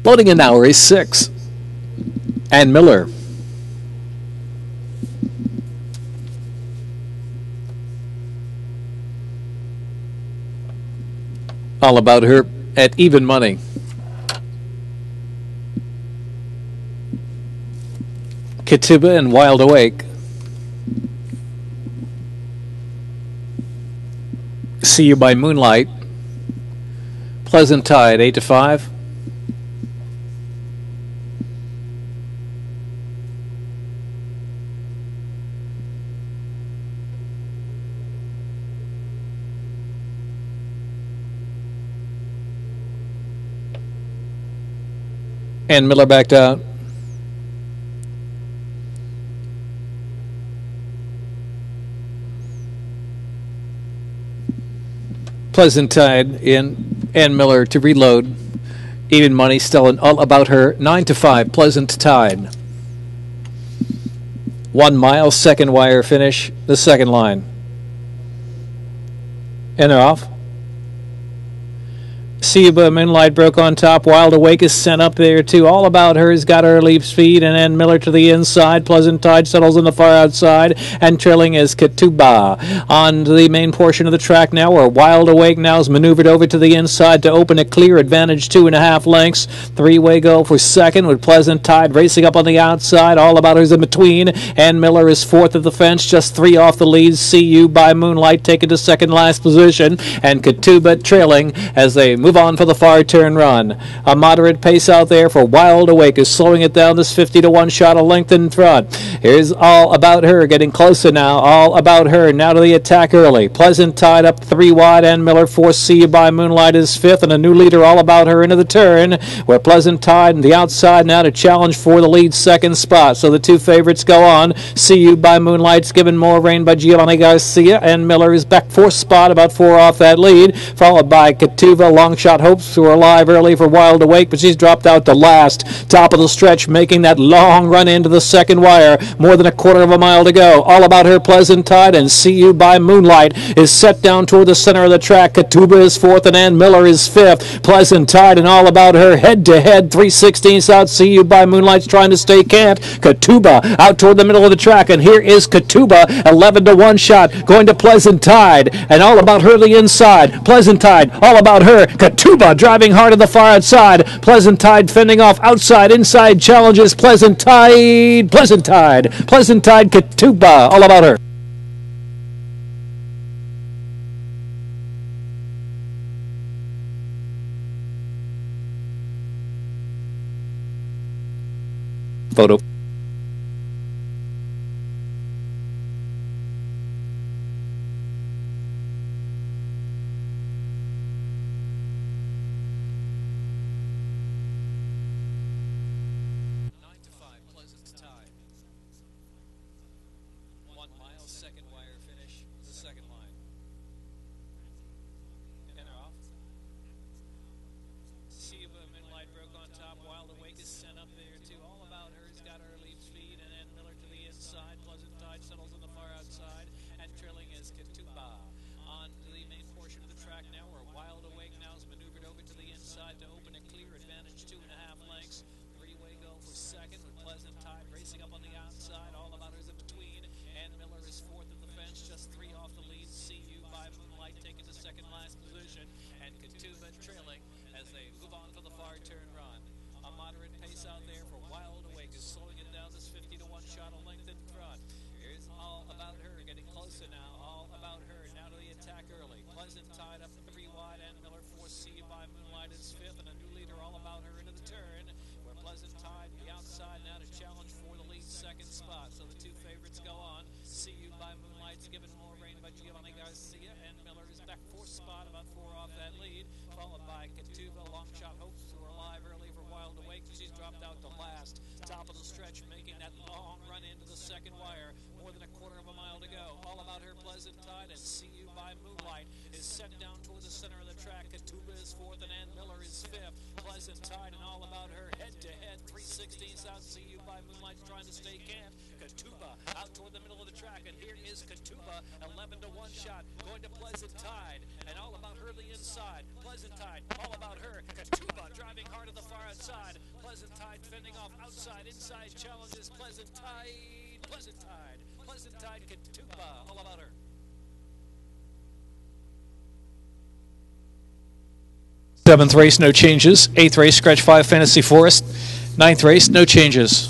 Loading in now, race 6. And Miller. All about her at even money. Katuba and Wild Awake. See You by Moonlight. Pleasant Tide, 8 to 5. And Miller backed out. Pleasant Tide in, and Miller to reload. Even money still in All About Her, 9 to 5. Pleasant Tide. 1 mile, second wire finish, the second line. And they're off. See You by Moonlight broke on top. Wild Awake is sent up there too. All About Her's got her leap speed, and then Miller to the inside. Pleasant Tide settles on the far outside, and trailing is Katuba. On to the main portion of the track now, where Wild Awake now is maneuvered over to the inside to open a clear advantage, 2.5 lengths. Three-way go for second, with Pleasant Tide racing up on the outside. All About Her's in between, and Miller is fourth at the fence, just 3 off the lead. See You by Moonlight taken to second last position, and Katuba trailing as they move on for the far turn run. A moderate pace out there for Wild Awake is slowing it down. This 50 to 1 shot, a length in front. Here's All About Her getting closer now. All About Her now to the attack early. Pleasant Tide up 3 wide, and Miller fourth. See You by Moonlight is fifth, and a new leader, All About Her, into the turn, where Pleasant Tide on the outside now to challenge for the lead second spot. So the two favorites go on. See You by Moonlight's given more rain by Giovanni Garcia, and Miller is back fourth spot, about 4 off that lead, followed by Katuba. Long shot hopes who are alive early for Wild Awake, but she's dropped out to last. Top of the stretch, making that long run into the second wire. More than a quarter of a mile to go. All About Her, Pleasant Tide, and See You by Moonlight is set down toward the center of the track. Katuba is fourth, and Ann Miller is fifth. Pleasant Tide and All About Her head-to-head, 3/16 out. See You by Moonlight's trying to stay camped. Katuba out toward the middle of the track, and here is Katuba, 11 to 1 shot, going to Pleasant Tide, and All About Her the inside. Pleasant Tide, All About Her, Katuba driving hard to the far outside. Pleasant Tide fending off outside, inside challenges. Pleasant Tide, Pleasant Tide, Pleasant Tide, Katuba, All About Her. Photo. Pleasant Tide, All About Her, Katuba driving hard to the far outside. Fending off outside, inside challenges. Pleasant Tide, Pleasant Tide, Pleasant Tide, Katuba, all about her. 7th race, no changes. 8th race, Scratch 5, Fantasy Forest. 9th race, no changes.